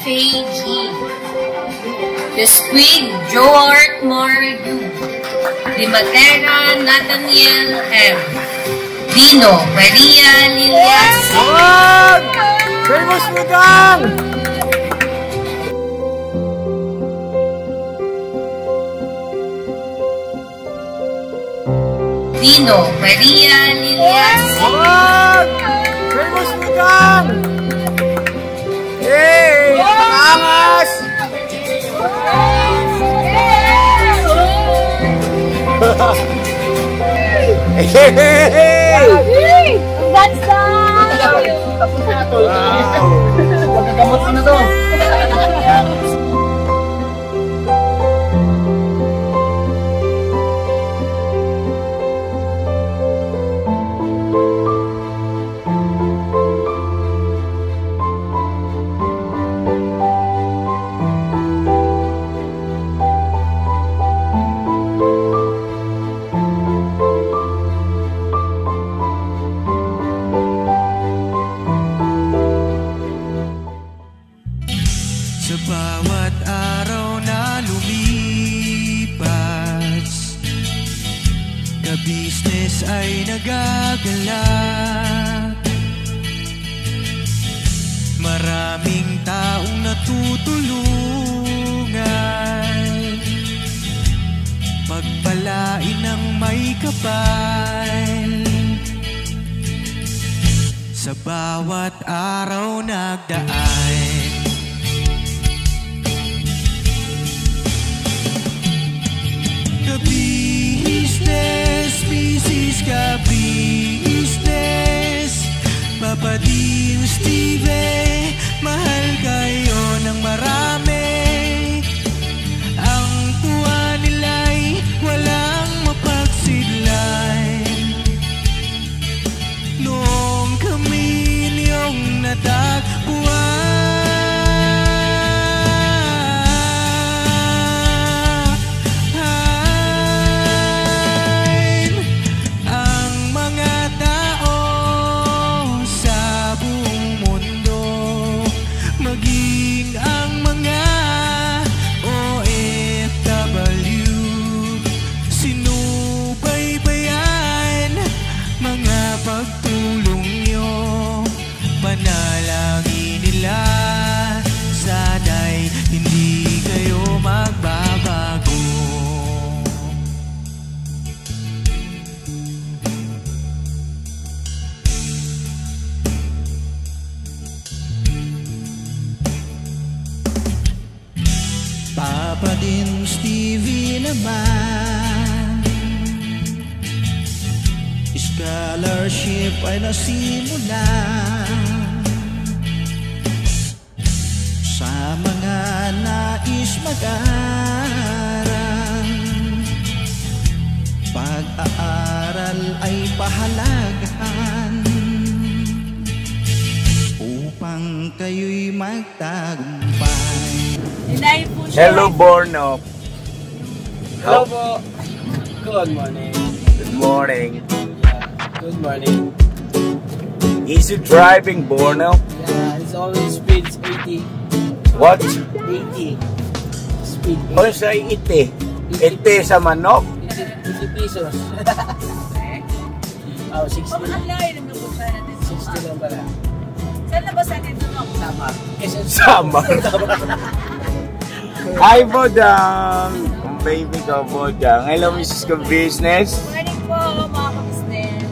Faye G. The Squid, Joart Mordu. Limatera, Nathaniel M. Dino, Maria Lilias. Wag! Famous Budang! Dino, Maria Lilias. Wag! Famous Budang! Hey! Angas! Hey! Bansa! Tapos na ito. Magagamot ko na to. Sa bawat araw na lumipas, ka-business ay nagagalak. Maraming taong natutulungan, pagpalain ng may kapal. Sa bawat araw nagdaan, ka-business, business ka-business, Papa Dean, Steve, mahal kayo ng marami. Ang tuwa nila'y walang mapagsidlay. Noong kami niyong natagpuan, pagtulong nyo, panalangin nila, sana'y hindi kayo magbabago. Papa Dean, Stevie naman, scholarship ay nasimula sa mga nais mag-aral. Pag-aaral ay pahalagahan upang kayo'y magtagumpay. Hello, Borno. Hello po. Good morning. Good morning. Good morning. Easy driving, Borno. Yeah, it's always speeds 80. What? 80. Speed 80. O sa ite? Ite sa manok? 80 pesos. Oh, 60. 60 lang pala. Saan na ba sa atin doon? Samar. Samar. Hi, Bodang. Ang baby ko, Bodang. Hello, Mrs. Ka-Business. Morning po, mga ka-business.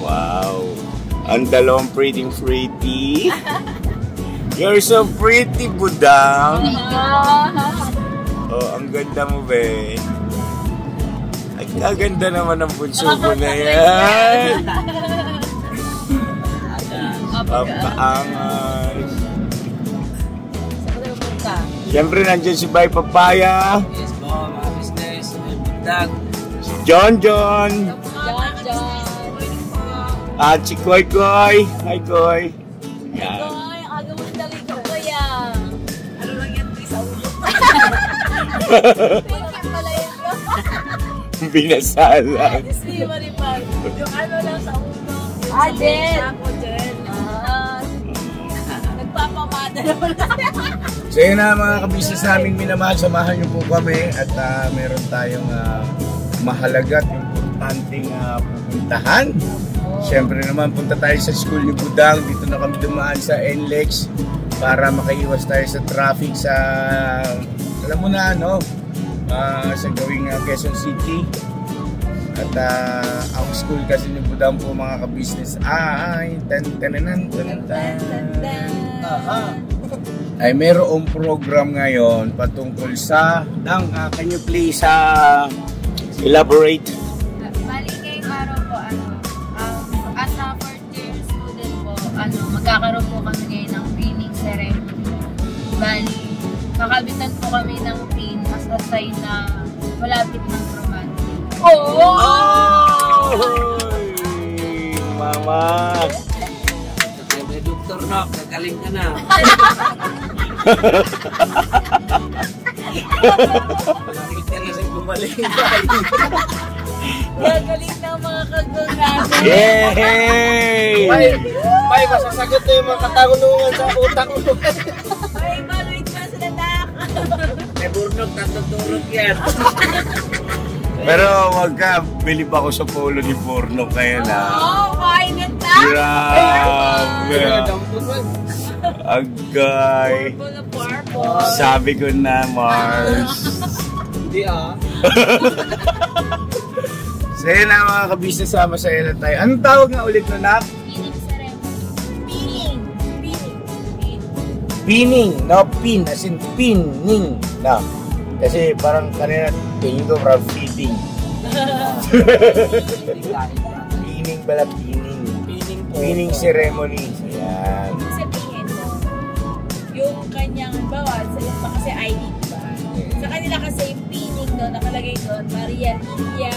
Wow. Ang dalawang pretty. You're so pretty, Budang. Oh, ang ganda mo, be. Ay, kaganda naman ang bunso ko na yan. Papaangas. Siyempre, nandiyan si Bay Papaya. Yes po, mga business. Dag. Si John. At si Koy. Hi, Koy. Yan. Aga mo dali ko kaya. Ano lang yan, sa ulo. Binasalan. Hindi mo rin pa. Yung ano lang sa ulo. Gel. Nagpapamad So yun na mga kabisnes naming minamahal, samahan niyo po kami at meron tayong mahalaga at importanteng pupuntahan. Siyempre naman punta tayo sa school ni Budang. Dito na kami dumaan sa NLEX para makaiwas tayo sa traffic sa, alam mo na ano, sa gawing Quezon City. At ang school kasi ni Budang po mga kabisnes ay ay mayroong program ngayon patungkol sa can you please elaborate? Bali ngayong araw po, as a fourth year student po, magkakaroon po kami ngayon ng pinning ceremony. Bali, kakabitan po kami ng pin as a sign na malapit ng romantic. Oh! Mama! May Dr. Nock, nagaling ka na. Malapit ka na sa bumalik. Gagaling ng mga kagol natin. Yay! May masasagot na yung mga katangungan sa utak mo. Ay, maluit na sila nak. May burnok, tatutulog yan. Pero wag ka, bilib ako sa polo ni Porno kaya na. Mainit na. Grabe! Agay! Sabi ko na, Mars. Hindi So yun na mga kabisnes, sama-saya na tayo. Anong tawag nga ulit na nak? Pinning ceremony. Pinning, no? Pin, as in pinning. No. Kasi parang kanina, tingin ko parang feeding. Pinning pala, pinning. Pinning ceremony. Ayan. Ibig sabihin mo, yung kanyang bawa, sa iba kasi ID, diba? Sa kanila kasi yung pinning doon, nakalagay doon, Maria Lilia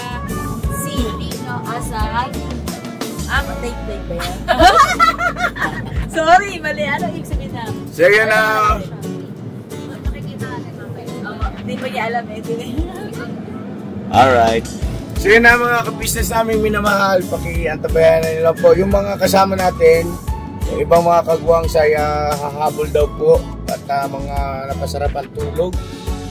Sirino Asay. Date ba yan? Sorry, mali. Ano ibig sabihin na? So yun na. Hindi pa niya alam eh. Alright. So yun na mga kabisnes namin minamahal. Pakiantabayan na nila po. Yung mga kasama natin, yung ibang mga kagwang saya hahabol daw po. At mga napasarapan tulog.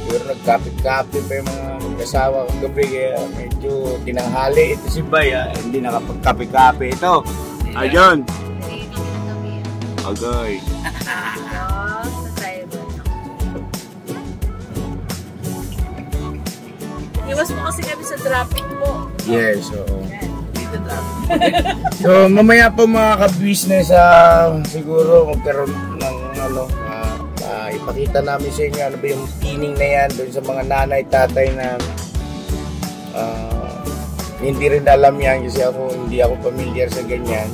Pero nagkapit-kapit pa yung mga mag-asawa kong gabi. Kaya medyo tinanghali. Ito si Bay, hindi nakapagkapit-kapit. Ito. Ayun. Agay. Iwas mo kasi kami sa traffic po. Yes, oo. So, mamaya po mga ka-business, siguro magkaroon ng ipakita namin sa inyo ano ba yung pinning na yan doon sa mga nanay, tatay na hindi rin alam yan kasi hindi ako familiar sa ganyan.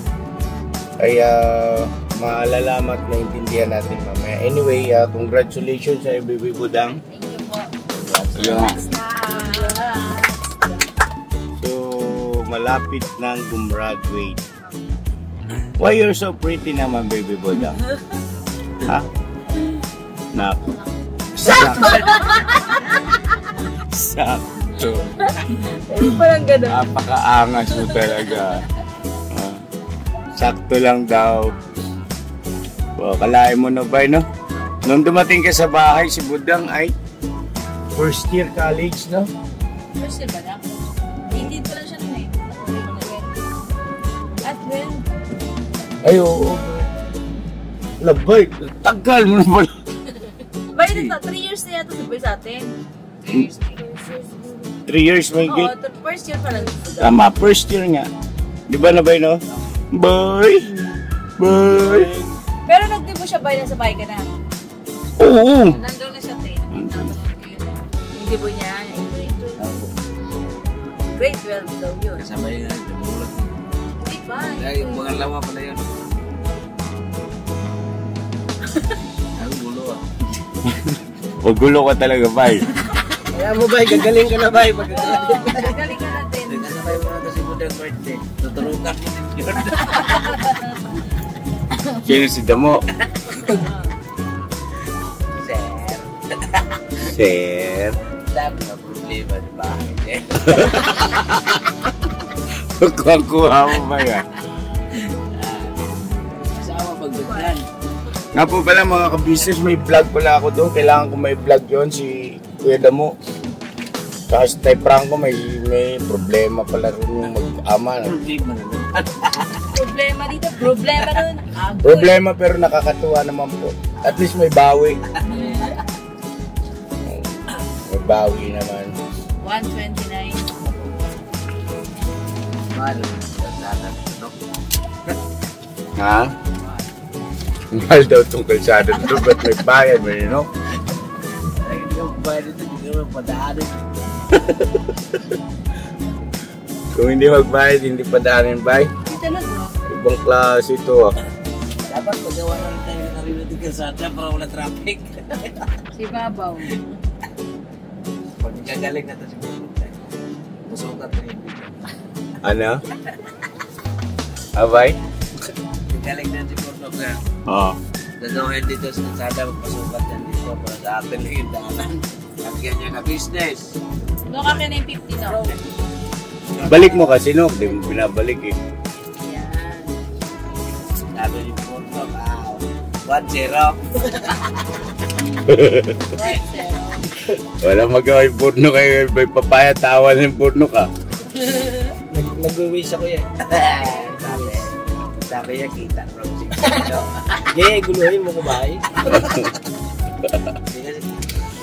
Kaya maalalamat na intindihan natin mamaya. Anyway, congratulations sa Baby Budang. Thank you po. Congratulations. Malapit nang gumraduate. Why you're so pretty naman, Baby Budang? Ha? Nako. Sakto. Sakto. Parang gano'n. Napakaangas mo talaga. Sakto lang daw. Kalahin mo na ba, no? Nung dumating ka sa bahay, si Budang ay first year college, no? First year ba na? Hindi pa lang siya na eh. At when? Ay, oo. Labay, tagal mo na pala. Bayan na 3 years na yata sabay sa atin. 3 years may Oo, gate? first year pa lang. Tama, first year nga. Di ba na ba, no? Boy! Boy! Pero nagdibo siya bayan sa bahay ka na. Oo! Nandun na siya, te. Yung dibo niya, yung grade 12 daw yun. Kasama yun, tumulog. Di ba? Dahil yung mga lawa pala yun. Ang gulo Huwag gulo ka talaga, Bay. Kaya mo ba, gagaling ka na ba? Galing ka natin. Nagkasabay mo na kasi Budang birthday. Tuturukan mo din yun. Sino si Damo? Sir. Sir. Dami na problema, di ba? Kuha mo ba yan? Kasama pagdagdan. Nga po pala mga ka-business, may vlog pala ako doon. Kailangan ko may vlog yon si Kuya Damo. Tapos Tay Franco, may problema pala rin yung mag-ama. Problema dito, problema doon. Problema pero nakakatuwa naman po. At least may bawi. May bawi naman. 129. Ha? Mahal daw itong kalsada dito. Ba't may bayan? May no? Hindi ka magbayad ito, hindi ka magpadaanin. Kung hindi magbayad, hindi pa daanin bay. Ibang klase ito ah. Dapat magawa na rin tayo ng karino ng kalsada para wala traffic. Si Babaw. Pag gagaling na ito si Pupunta, masukat na yun dito. Ano? Abay? Gagaling na si Pupunta. Oo. Gagawin dito sa kalsada, magpasukat yan dito para sa atin lang yung daanan. At ganyan na business. Doon ka na yung 50 na. Balik mo kasi no, hindi mo binabalik eh. Yan. Sabi ni Pupunta, wow. 1-0. Right, zero. Wala magawa yung porno kayo, may papaya, tawa ng porno ka. Nag-wish ako yan. Sabi niya, kita from 6. Yay, guluhin mo ko ba eh?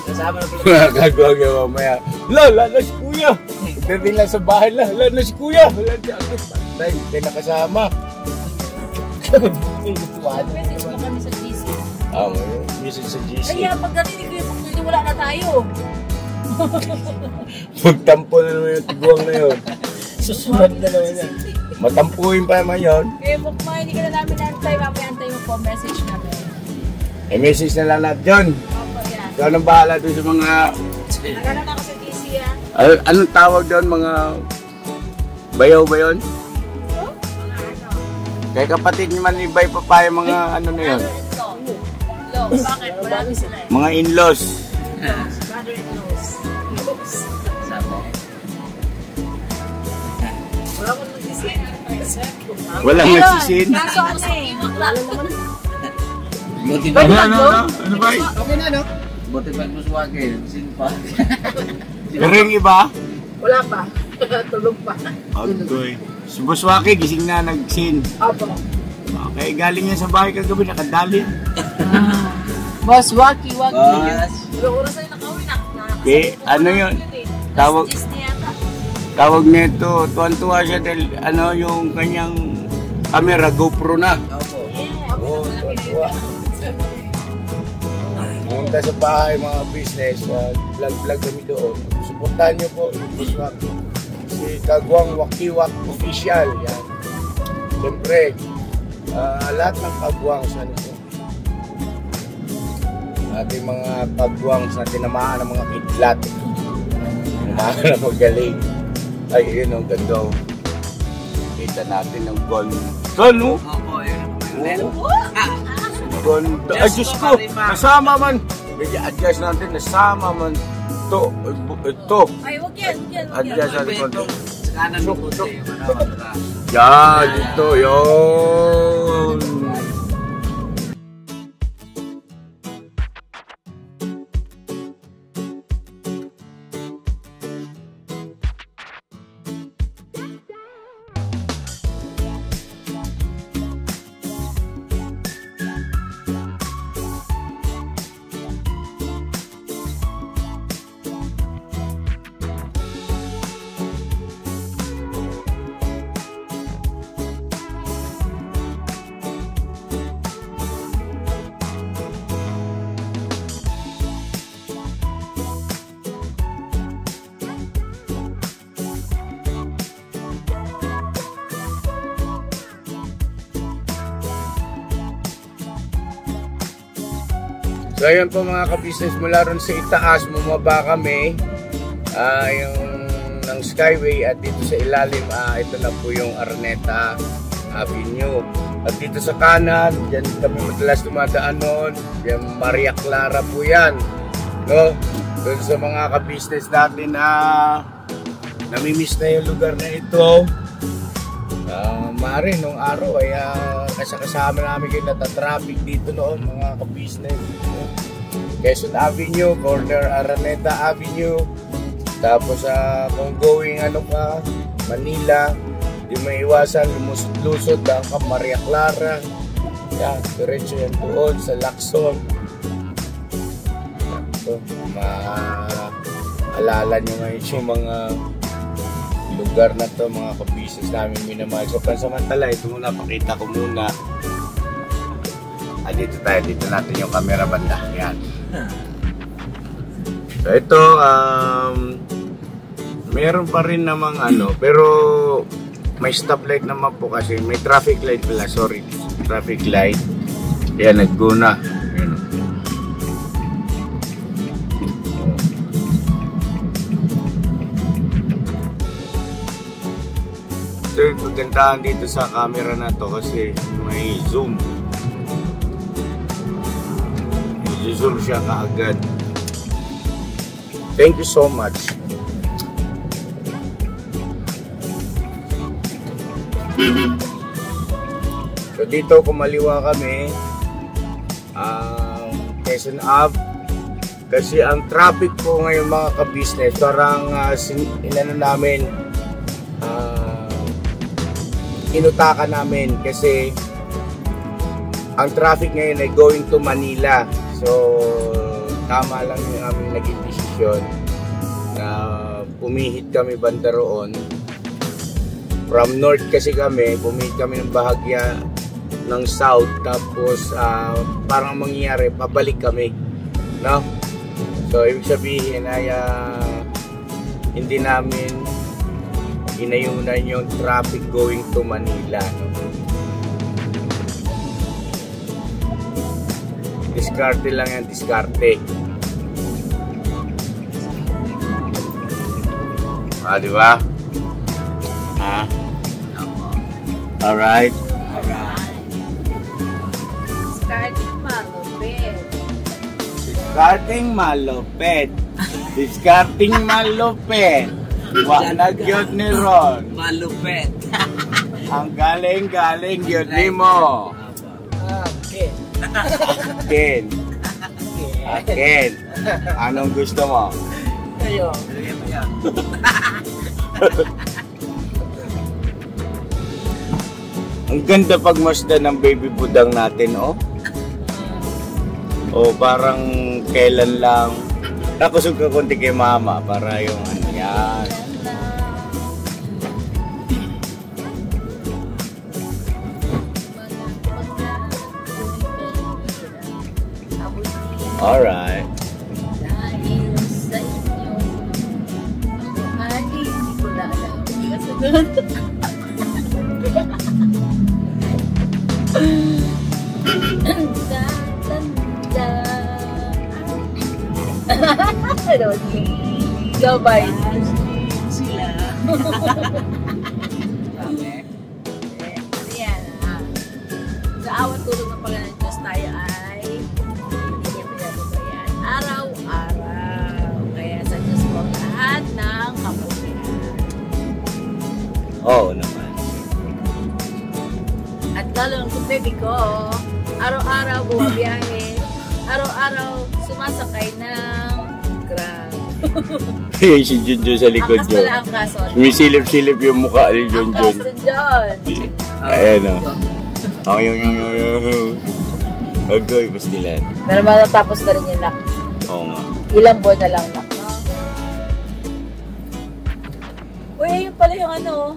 Kasama na pala. Gagawa nga mamaya. Lala na si Kuya! Pagdating lang sa bahay lang, lala na si Kuya! Wala si Agos. Patay, hindi nakasama. Message mo kami sa GC. Message sa GC. Kaya pag narinig ko yung pagkuli, wala na tayo. Magtampo na naman yung tiguang na yun. Susunod na naman yan. Matampuin pa naman yun. Eh, bukma, hindi ka na namin antay. Mamaya antay mo po, message namin. Message na lang natin dyan. Opo, yan. Ikaw nang bahala doon sa mga... Nagkaroon ako sa GC, ah. Anong tawag doon, mga... Bayaw ba yun? Kaya kapatid ni Manibay Papaya, mga ano na yun? Lo, bakit? Marami sila eh. Mga in-laws. Brother-in-laws. Wala ko nagsisin. Walang nagsisin. Kaso ano eh. Lalo naman. Buti Ano ba? Okay na, no? Buti pa mo suwagin. Sin pa. Pero yung iba? Wala pa. Tulog pa. Agoy. Si Buswaki, gising na, nagsin. Opo. Okay, galing niya sa bahay kagabi, nakadali. Boss, waki. Boss. Ilang oras ay nakauwi na. Okay, ano yun? Tawag, Gis niya yata. tawag nito, tuwan-tuwa siya dahil ano, yung kanyang camera, GoPro na. Opo. Oo, tuwan-tuwa. Pumunta sa bahay, mga business, vlog-vlog kami doon. Suportahan niyo po, Buswaki. Si Kagwang Wakiwak Official, yan. Siyempre, lahat ng kagwang sa nito. Ating mga kagwang sa tinamaan ng mga kidlat. Tinamaan na magaling. Ay, yun ang ganda. Kita natin ng gol. Gano? Opo, yun ang Gol. Ay, Diyos ko! Nasama man! Medyo adjust natin, nasama man. Ito. Ay, wag yan. Adjust natin konti. Sa kanan mo po yung manawag. Yan, ito, yun. So ayun po mga ka-business, mula ron sa itaas, bumaba kami yung ng Skyway at dito sa ilalim, ito na po yung Araneta Avenue. At dito sa kanan, dyan kami madalas dumadaan noon, yung Maria Clara po yan. No? Doon sa mga ka-business natin na namimiss na yung lugar na ito. Maaari nung araw ay kasama namin kayo natatraffic dito noon mga ka-business. Quezon Avenue, corner Araneta Avenue. Tapos kung going Manila, di maiwasan lumusot-lusot ka Maria Clara. Yan, diretso yan doon sa Lacson. So, maalala nyo ngayon yung mga lugar na to, mga ka-business namin minamahal. So, pansamantala, ito muna, pakita ko muna. Dito tayo, dito natin yung camera banda. Yan. So, ito, meron pa rin namang pero may stoplight naman po kasi, may traffic light pala, sorry. Traffic light. Yan, nag-go na. Yan. So, yung pagandahan dito sa camera na to kasi may zoom. I-zoom siya kaagad. Thank you so much. So dito kumaliwa kami Quezon Ave kasi ang traffic po ngayon mga ka-business parang namin inutakan namin kasi ang traffic ngayon ay going to Manila. So tama lang yung aming naging desisyon na pumihit kami banda roon. From north kasi kami, pumihit kami ng bahagya ng south, tapos parang mangyayari, pabalik kami, no? So ibig sabihin ay hindi namin inayunan yung traffic going to Manila, no? Diskarte lang yan, diskarte. Diba? Alright. Discarding malupit. Discarding malupit. Wanag yun ni Ron. Malupit. Ang galing-galing yun ni mo. Akin. Akin. Anong gusto mo? Kayo. Ang ganda pagmasdan ng baby budang natin, oh. O parang kailan lang. Nakusog ka konti kay mama para yung yan. Alright. Dahil sa inyo, ang hindi ko na alam. Gabay sila. Ayan. Sa awat tulong ng pala ng Diyos tayo ay hindi niya pinababayan araw-araw. Kaya sa Diyos po ang lahat ng kapurihan. Oo naman. At lalo ng baby ko, araw-araw bumabiyahe, araw-araw sumasakay ng Grab. Si Junjun sa likod Angkas yun. pala ang kaso. Sumisilip-silip yung mukha ni Junjun. Angkas John. Ayan o. Oh, yung. Agoy, pastilan. Pero matatapos na rin yung lock. Oo nga. Ilang buwan na lang lock. Uy, ayun pala yung ano.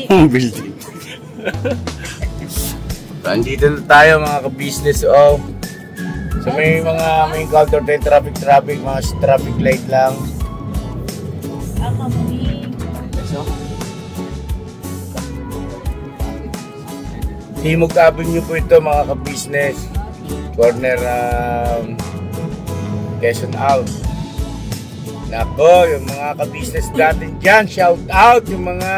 Building. Andito na tayo mga ka-business, oh. So may encounter tayo traffic, mga traffic light lang. Ang kamuni. Timog Avenue po ito mga ka-business. Corner Quezon Ave. Nako, yung mga ka-business natin dyan, shout out yung mga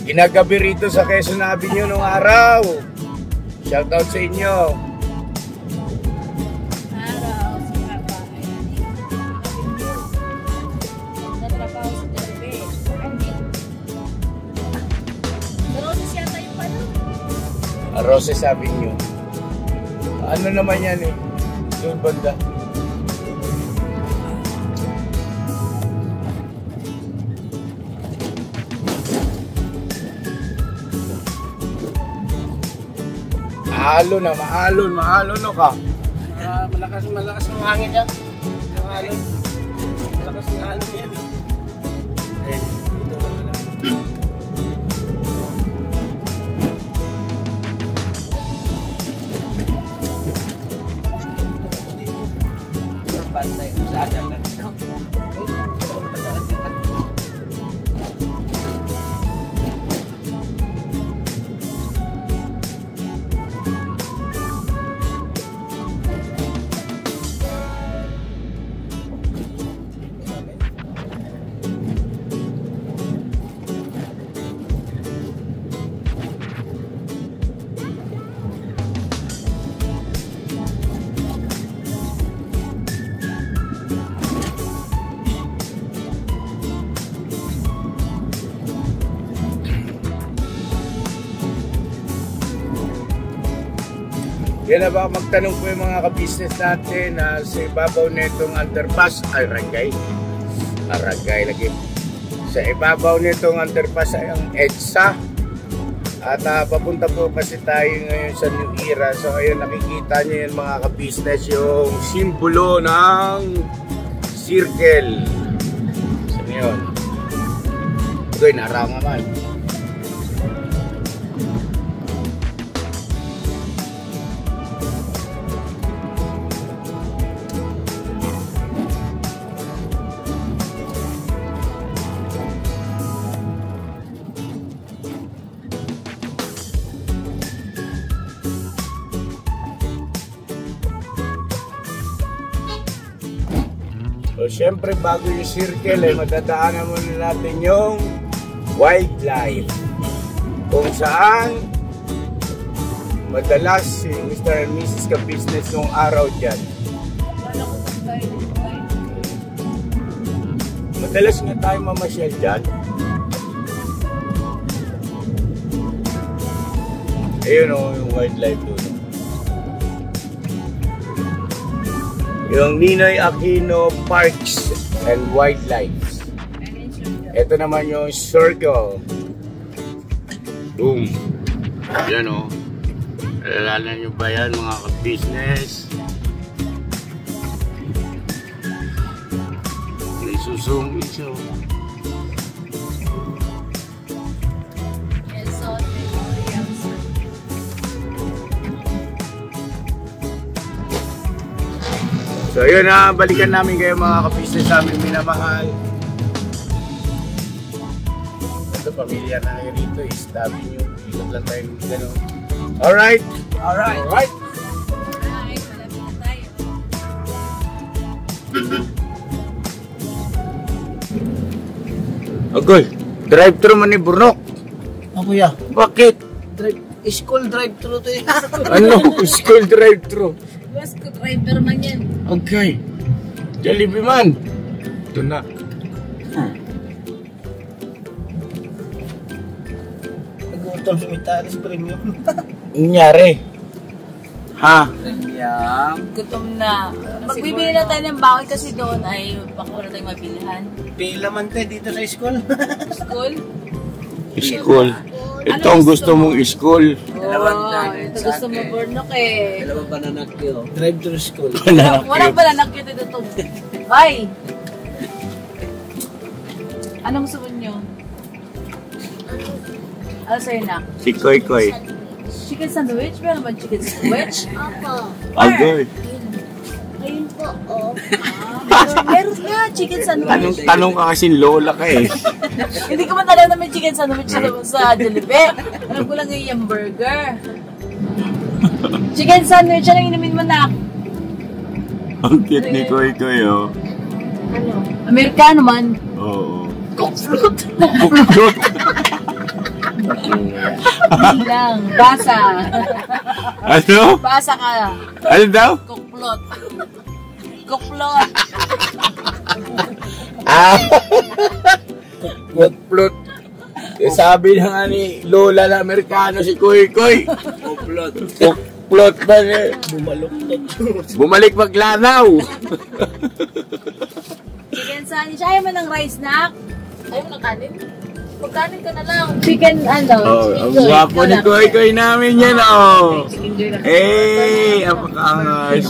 ginagabi rito sa Quezon Avenue nung araw. Shout out sa inyo. Araw, sa trabaho. Sa trabaho Roses Avenue. Ano naman yan eh? Doon banda. Maalon no ka. Malakas ang hangin yan. Yung alon. Malakas ang alon yan. Eh, dito na lang. Bantay sa akin lang. Yan na ba, magtanong po yung mga ka-business natin na sa ibabaw nitong underpass, Aragay lagi. Sa ibabaw nitong underpass ay ang EDSA. At papunta po kasi tayo ngayon sa New Era. So ayun, nakikita nyo yung mga ka-business, yung simbolo ng circle. So yun. Okay, narangaman. So, syempre, bago yung circle, ay madadaanan muna natin yung wildlife. Kung saan, madalas si Mr. and Mrs. ka-business nung araw dyan. Madalas nga tayo mamasyal dyan. Ayun o, yung wildlife doon. Yung Ninoy Aquino Parks and Wildlife. Ito naman yung circle. Boom. Yan o. Alala nyo ba yan mga ka-business? Isusum iso. So yun na, balikan namin kayo mga ka-business sa aming minamahal. Ito, pamilya na kayo rito, istabi nyo. Ikot lang tayo ng gano'n. Alright! Alright, malapit na tayo. Agoy, drive-thru man ni Burnok. Ako ya. Bakit? School drive-thru to yan. Ano? School drive-thru. Bas ko driver man yan. Okay. Jollibee man. Ito na. Nagutom si Mitalis Premium. Nangyari. Ha? Premium. Gutom na. Magbibili na tayo ng baon kasi doon ay baka wala tayong mabilhan. Pila man tayo dito sa school. School? School. Ito ang gusto mong school. Ito gusto mo Burnok eh. Dalawa ba nanak yun? Drive-thru school. Walang pala nakita dito. Bye! Anong gusto mo nyo? Ano sa'yo na? Si Koy Koy. Chicken sandwich? Meron naman chicken sandwich? Opo. Agoy. Ayun po, oh. Meron nga chicken sandwich. Tanong ka kasi lola ka eh. Hindi ko man alam na may chicken sandwich sa Jollibee. Alam ko lang yung burger. Chicken sandwich, anong inumin mo na? Ang cute ni Koy Koy oh. Ano? Amerikano man. Oo. Coke float. Bukdot. Hindi lang. Basa. Ano? Basa ka. Ano daw? Coke float. Coke float. Ah! Bukdot. Sabi na nga ni Lola na Amerikano si Koy Koy. Uplot ba niya? Bumalik maglanaw. Chicken sandwich. Ayaw mo ng rice snack? Ayaw mo ng kanin? Pagkanin ka na lang. Chicken ano? Ang gwapo ni Koy Koy namin yan apakaangas.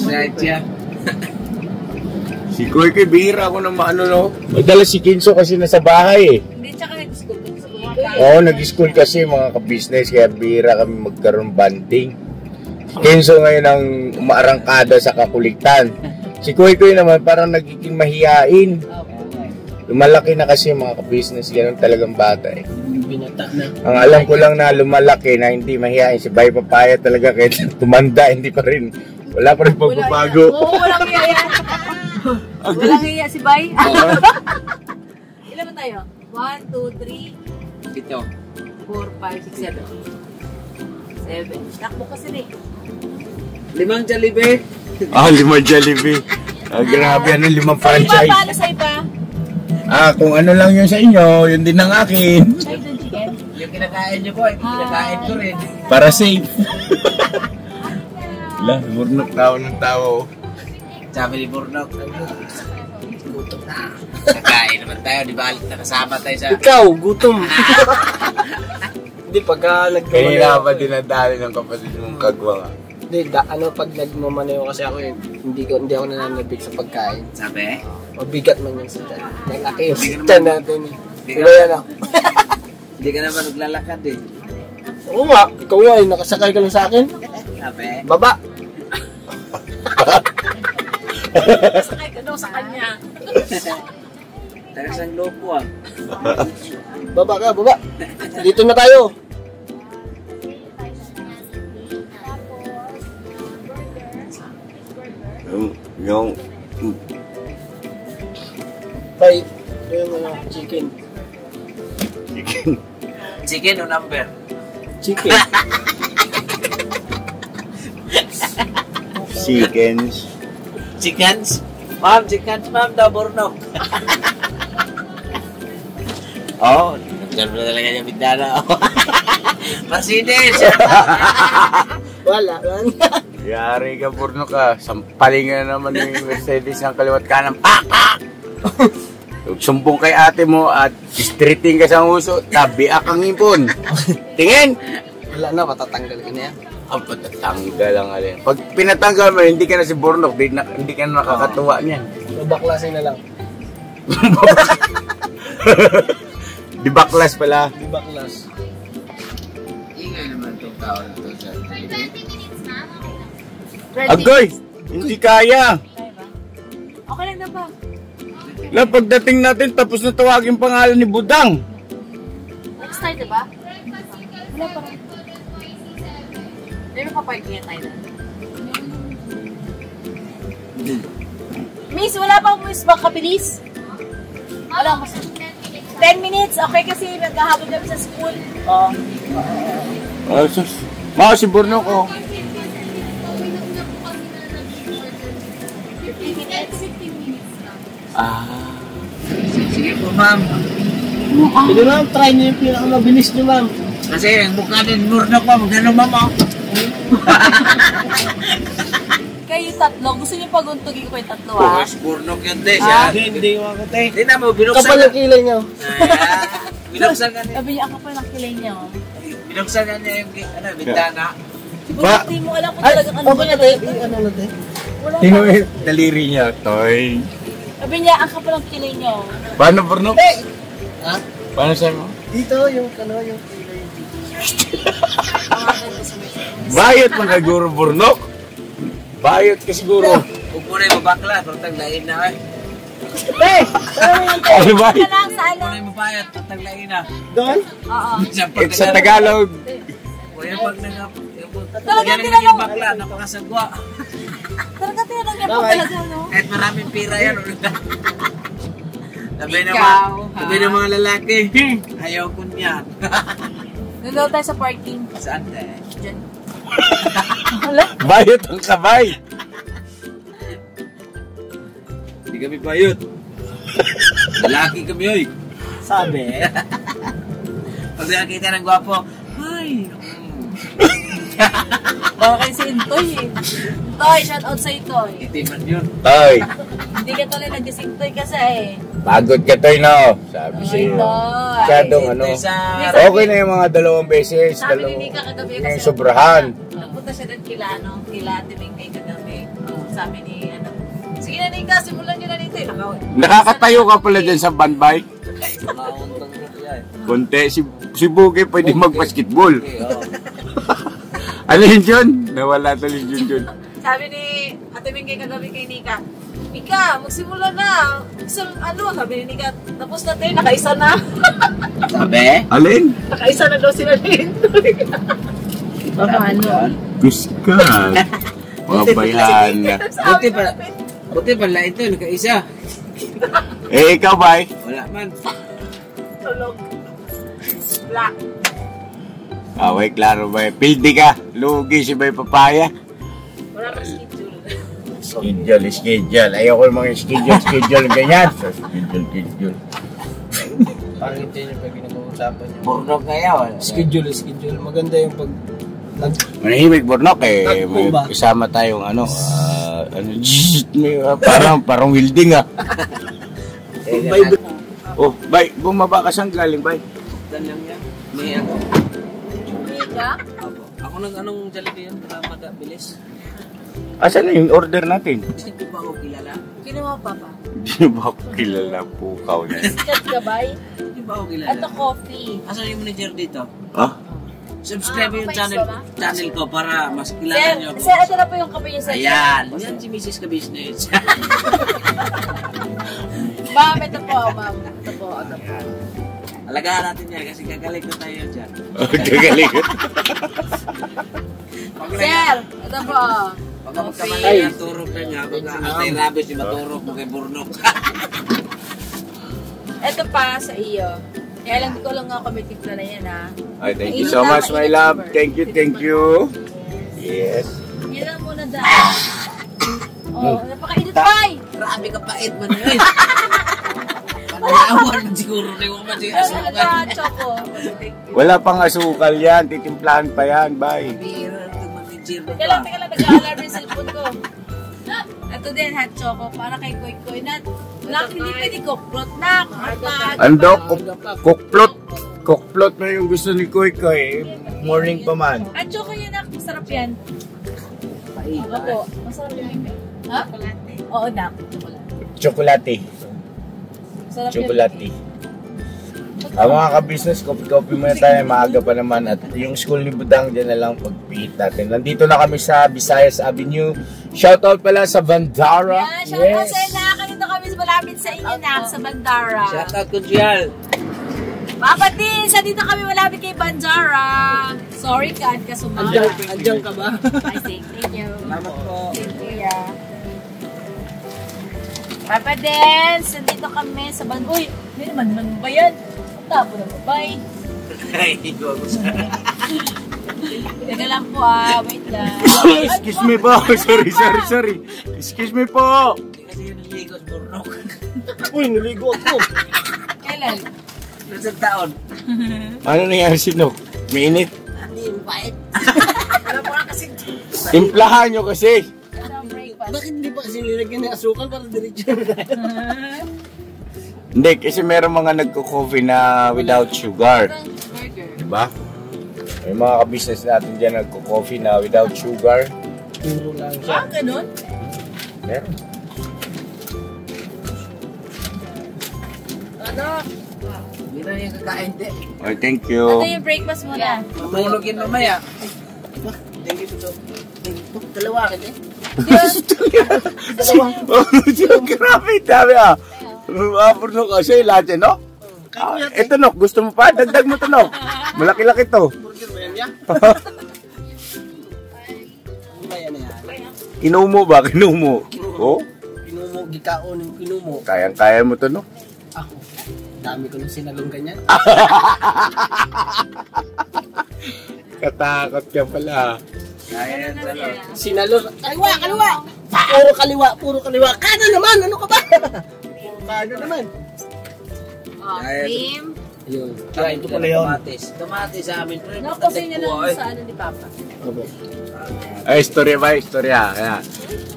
Si Koy Koy, bihira ako ng maano no. Madala si Kinso kasi nasa bahay Hindi, tsaka nag-school. Oo, nag-school kasi mga ka-business, kaya bihira kami magkaroon banding. Si Kinso ngayon ang umaarangkada sa kakulitan. Si Koy Koy naman parang nagiging mahiyain. Lumalaki na kasi mga ka-business, ganun talagang bata eh. Binata na. Ang alam ko lang na lumalaki na hindi mahiyain, si Bay Papaya talaga kahit tumanda, hindi pa rin. Wala pa rin pagbabago. Oo, walang hiya yan. Walang hiya si Bay. Ilan ba tayo? 1, 2, 3, 4, 5, 6, 7. 7. Takbo kasi rin. 5 Jollibee. 5 Jollibee. Grabe, ano 5 franchise. Paano sa iba? Kung ano lang yun sa inyo, yun din ang akin. Chicken? Yung kinakain niyo po, kinakain ko rin. Para safe. Lah, burnok tao ng tao. Sabi ni Burnok, gutom na. Kakain naman tayo, di ba? Nakasama tayo sa... Ikaw, gutom. Hindi, pagka Kanina ba dinadali ng kapatid mong kagwa nga? Hindi, pag nagmamanayo kasi ako hindi ako nananabig sa pagkain. Sabi? Mabigat man yung sa tiyan. Nalaki yung sa tiyan natin. Diba yan ako? Hindi ka naman naglalakad eh. Oo nga, ikaw nga eh, nakasakay ka lang sa akin. Sabi? Baba. Sakay ka daw sa kanya. Tagas ang lopo ah. Baba ka, baba. Dito na tayo. Yung Bay, ito yung chicken. Chicken o number? Chicken. chickens. Chickens? Ma'am, chickens ma'am, daw Burnok. Oo, nagdala na talaga niya bintana. Mercedes! Wala. Yari ka, Burnok ka. Sampaling nga naman yung Mercedes ang kaliwat kanan. Sumbong kay ate mo at streeting ka sa uso, tabiak ang ipon. Tingin! Wala na, matatanggal ka na yan. Patatanggal lang alin. Pag pinatanggal mo, hindi ka na si Burnok, hindi ka na nakakatuwa niyan. Babaklasin na lang. Di baklas pala. Di baklas. Ingay naman itong tao na ito sa Agoy! Hindi kaya! Okay lang na ba? Na pagdating natin, tapos na tawagin pangalan ni Budang. Next tayo, diba? Wala pa rin. Hindi mo paparking tayo na. Miss, wala pang miss ba kabilis? Wala mas 10 minutes, okay kasi maghahabol kami sa school. Oo. Sus. Mga si Burnok oh. 15 minutes. Sige po ma'am. Pwede ma'am, try niyo yung pinakamabilis niyo ma'am. Kasi ang mukha din Burnok ma'am, gano'n ma'am oh. Kayo tatlo, gusto niyo paguntugin ko yung tatlo ha? Mas Burnok yun din siya. Hindi ko ako tayo. Hindi na mo, binuksan Kapal ang kilay niyo. Binuksan ka niya. Sabi niya, ako pa ng kilay niyo. Binuksan ka niya yung bintana. Ba? Hindi mo alam kung Ay, talagang ano okay na tayo. Ano na tayo? Wala Tingnan mo pa. yung daliri niya, Toy. Sabi niya, ang kapal ng kilay niyo. Paano, Burnok? Ha? Paano sa'yo mo? Dito, yung kilay. Bayot mga guro, Burnok. Bayot ka siguro. Huwag mo na yung mabakla, pagtaglain na eh. Ano ba? Ka lang sa ano? Huwag mo na yung mabayat, pagtaglain na. Doon? Oo. It's sa Tagalog. O yung pag Talagang naging tinanong. bakla, napakasagwa. Talaga tinanong niya po talaga, no? Kahit maraming pira yan. Ikaw, Sabi ng mga lalaki, ayaw ko niyan. Doon daw tayo sa parking. Saan tayo? Diyan. Wala. Bayot ang sabay. Hindi kami bayot. Lalaki kami, oy. Sabi. Pag nakita ng gwapo, ay, Baka kayo si Intoy eh. Toy, shout out sa'yo, Toy. itiman yun. Toy, Hindi ka tuloy nagising, Toy, kasi eh. pagod ka Toy, no? Sabi Ay, sa'yo. Toy. Masyadong ano. Okay na yung mga 2 beses. Sabi ni Nika kagabi Yung kasi sobrahan. Napunta siya doon kila, kila Timing kay kagabi. Sabi ni, sige na Nika, simulan nyo na dito eh. Nakakatayo ka pala dyan sa bandbay. Mauntang ko yan. Konti, si Bugi pwede mag-basketball. Okay, oh. Ano yun John? Nawala tuloy yun John. Sabi ni Ate Ming kay kagabi kay Nika, Nika, magsimula na. Isang sabi ni Nika, tapos na tayo, nakaisa na. Sabi? Alin? Nakaisa na daw sila ni Intoy. Paano? Guska. Mabayan na. Buti pala ito, nakaisa. Eh, ikaw ba? Wala man. Tulog. Black. Away, klaro ba? Pildi ka. Lugi si Bay Papaya. Wala pa schedule. Schedule. Ayoko yung mga schedule ganyan. Schedule. Pangit yun yung pag pinag-uusapan niyo. Burnok kaya, wala. Schedule. Maganda yung pag... Manahimik Bornok eh. Tagpo May ba? kasama tayong parang welding ah. Oh, Bay, bumaba ka saan galing, Bay? Dan lang yan. May ako. Nika? Ako nag-anong Jollibee yan para magabilis. Asan na yung order natin? Hindi pa ako kilala. Kinuha pa pa. Di ba ako kilala pukaw na yun? Sikat ka ba? Hindi pa ako kilala. Ito coffee. Asan yung manager dito? Ah? Subscribe yung kape channel ko para mas kilala niyo ako. Sir, ito na po yung kape niya sa Ayan. Yan si Mrs. Ka-Business. Ma'am, ito po, ma'am. Ito po. Alagaan natin yan kasi gagaling na tayo dyan. Gagaling. Sir, ito po. Pag magkamalay na turok na nga, pag-atay rabis yung maturok mo kay Burnok. Ito pa sa iyo. Kaya lang ko lang nga committee na yan ha. Ay, thank you so much, my love. Thank you. Yes. Yan lang muna dahil. Oh, napakainit pa eh. Grabe ka pait man yun. Panayawan man siguro na yung man siguro asukan. Choco. Wala pang asukal yan. Titimplahan pa yan, bye. Bira ito mag-engineer na Teka lang, nag-aalarm yung cellphone ko. Ito din, hot choco. Para kay Koy Koy na. Nak, hindi pwede kuklot na. Ando, kokplot na yung gusto ni Koy Koy. Morning pa man. Hot choco yan, nak. Masarap yan. Opo, masarap yan. Ha? Oo, nak. Chocolate. Masarap yan. Chocolate. Mga ka-business, coffee muna tayo. Maaga pa naman. At yung school ni Budang, dyan na lang pagpihit natin. Nandito na kami sa Visayas Avenue. Shoutout pala sa Bandara. Yan, shoutout sa inyo. Kanito kami malapit sa inyo na sa Bandara. Shoutout ko Gial. Papa din, sa dito kami malapit kay Bandara. Sorry, Kad, kasumara. Andiyan ka ba? I say thank you. Salamat po. Thank you, yeah. Papa Dance, nandito kami sa Bandara. Uy, hindi naman ba yan? Ang tapo na babay. Ay, ikaw ako sa... Teka lang po wait lang. Excuse me po. Sorry. Excuse me po. Hindi kasi yun naligo sa Burnok. Uy, naligo ako. Kailan? Nasang taon. Ano nangyari si Nok? Mainit. Hindi, mabait. Alam mo na kasi. Timplahan nyo kasi. Ano ang breakfast? Bakit hindi ba kasi nilagyan ng asukal para diretso? Hindi, kasi meron mga nagko-coffee na without sugar. Burger. Diba? May mga ka-business natin dyan nagko-coffee na without sugar. Puro lang siya. Ganun? Meron. Ano? Hindi na yung kakain, di. Oh, thank you. Ito yung breakfast muna. Matulog yun mamaya. Thank you po. Dalawa ka, di. Grabe, dami ah. Mapurno kasi lahat yan, no? Ito, Nok. Gusto mo pa? Dagdag mo ito, Nok. Malaki-laki to. Burger ba yan, ya? Ano ba yan, ya? Kinumo ba? Kinumo. Oh? Kinumo, gikaon yung kinumo. Kayang-kaya mo to, Nok. Ako, dami ko nung sinalong ganyan. Katakot ka pala. Kaya talaga. Sinalong, kaliwa! Puro kaliwa. Kanan naman, ano ka ba? Puro kanan naman. Cream. Yun. Kaya ito pala yun. Kamatis sa amin. Nakusin niya lang sa ano ni Papa. Opo. Ay, istorya ba? Istorya. Ayan.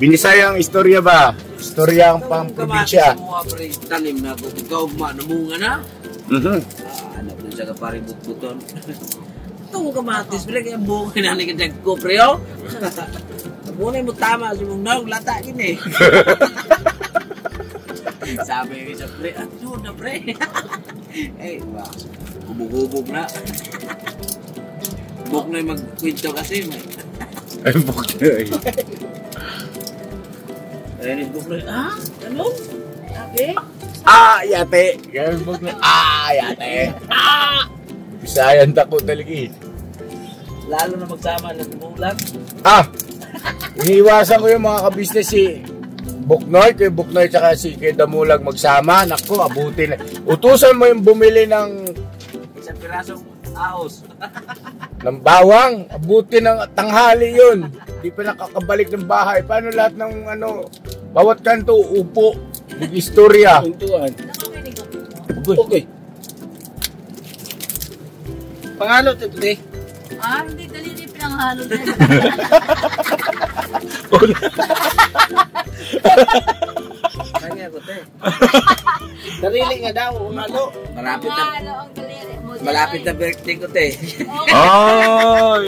Binisayang istorya ba? Istorya ang pang-probinsya. Kamatis sa mga pre, tanim na kung ikaw namunga na. Anak ko siya ka pari butbuton. Ito mo kamatis, pre, kaya bunga na ni ka ko, pre, oh. Muna mo tama sa mong naong lata yun eh. Sabi ko sa pre, ano na pre? Eh, hubog-hubog na. Buk na yung magkwento kasi. Ay, buk na eh. Ayun, buk na, ano? Sabi? Yate! Ganun buk na, yate! Bisayan tako talaga eh. Lalo na magsama ng tumulat. Iniiwasan ko yung mga kabisnes si Buknoy, kay Buknoy tsaka si kay Damulag magsama. Naku, abutin na. Utusan mo yung bumili ng Isang pirasong ahos. ng bawang. Abutin ng tanghali yun. Di pa nakakabalik ng bahay. Paano lahat ng ano, bawat kanto, upo, nag-istorya. Tuntuan. Nakakinig ako. Okay. Pangalo ito today. Hindi daliri pinanghalo din. Kanya ko te. Darili nga daw, umalo. Malapit na, Pinanghalo ang daliri mo. malapit na birthday ko, te.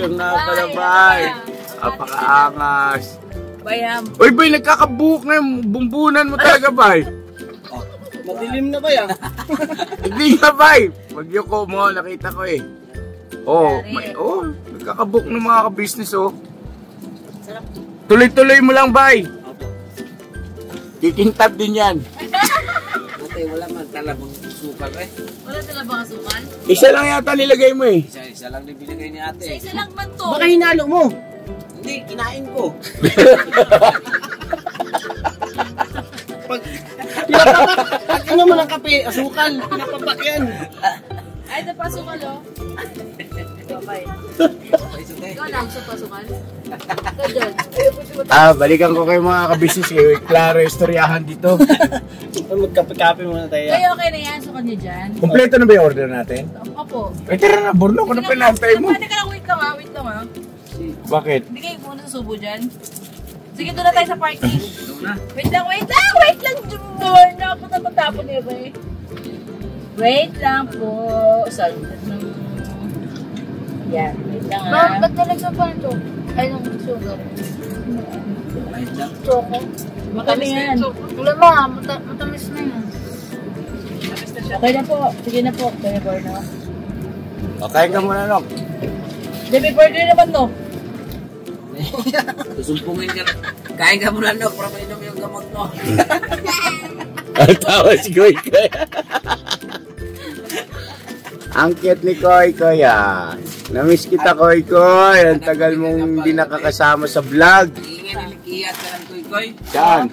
Yung nga pala, bay. Apakaangas. Bayam. Uy, bay, nagkakabuhok na yung bumbunan mo talaga, bay. Madilim na ba yan? Hindi nga, bay. Magyuko mo, nakita ko eh. Nagkakabook ng mga ka-business, oh. Tuloy-tuloy mo lang, bay. Kikintab din yan. Ate, wala man talagang sukal, eh. Wala sila bang asukal? Isa lang yata nilagay mo eh. Isa lang din binigay ni ate. Isa lang man to. Baka hinalo mo. Hindi, kinain ko. Pag ano man ang kape, asukal, pinapabak yan. Ay, ito pasukal, oh. Babay. Ikaw lang sa pasukal. Ikaw dyan. Balikan ko kayo mga ka-business kayo. Klaro istoryahan dito. Magkape-kape muna tayo. Kayo okay na yan, sukal niyo dyan. Kompleto na ba yung order natin? Opo. Tara na, burno ko na pinantay mo. Pwede ka lang, wait lang, wait lang, ha. Bakit? Hindi kayo muna sa subo dyan. Sige, doon na tayo sa parking. Wait lang, Jumor. Napunta matapon niya ba eh. Wait lang po. Salunan ng... Yan, wait lang ha. Ba't talaga pa ito? Ay, nung sugar. Choco. Matamis yan. Wala ma, matamis na yan. Okay na po. Sige na po. Before na. Okay ka muna, no? Before din naman, no? Susumpungin ka. Kain ka muna, no? Para mainom yung gamot mo. Tawa si Koy Koy. Ang cute ni Koy Koy, Namiss kita, Koy Koy. Ang tagal mong hindi nakakasama sa vlog. Ingin nilikiyat ka ng kuy-kuy. Saan?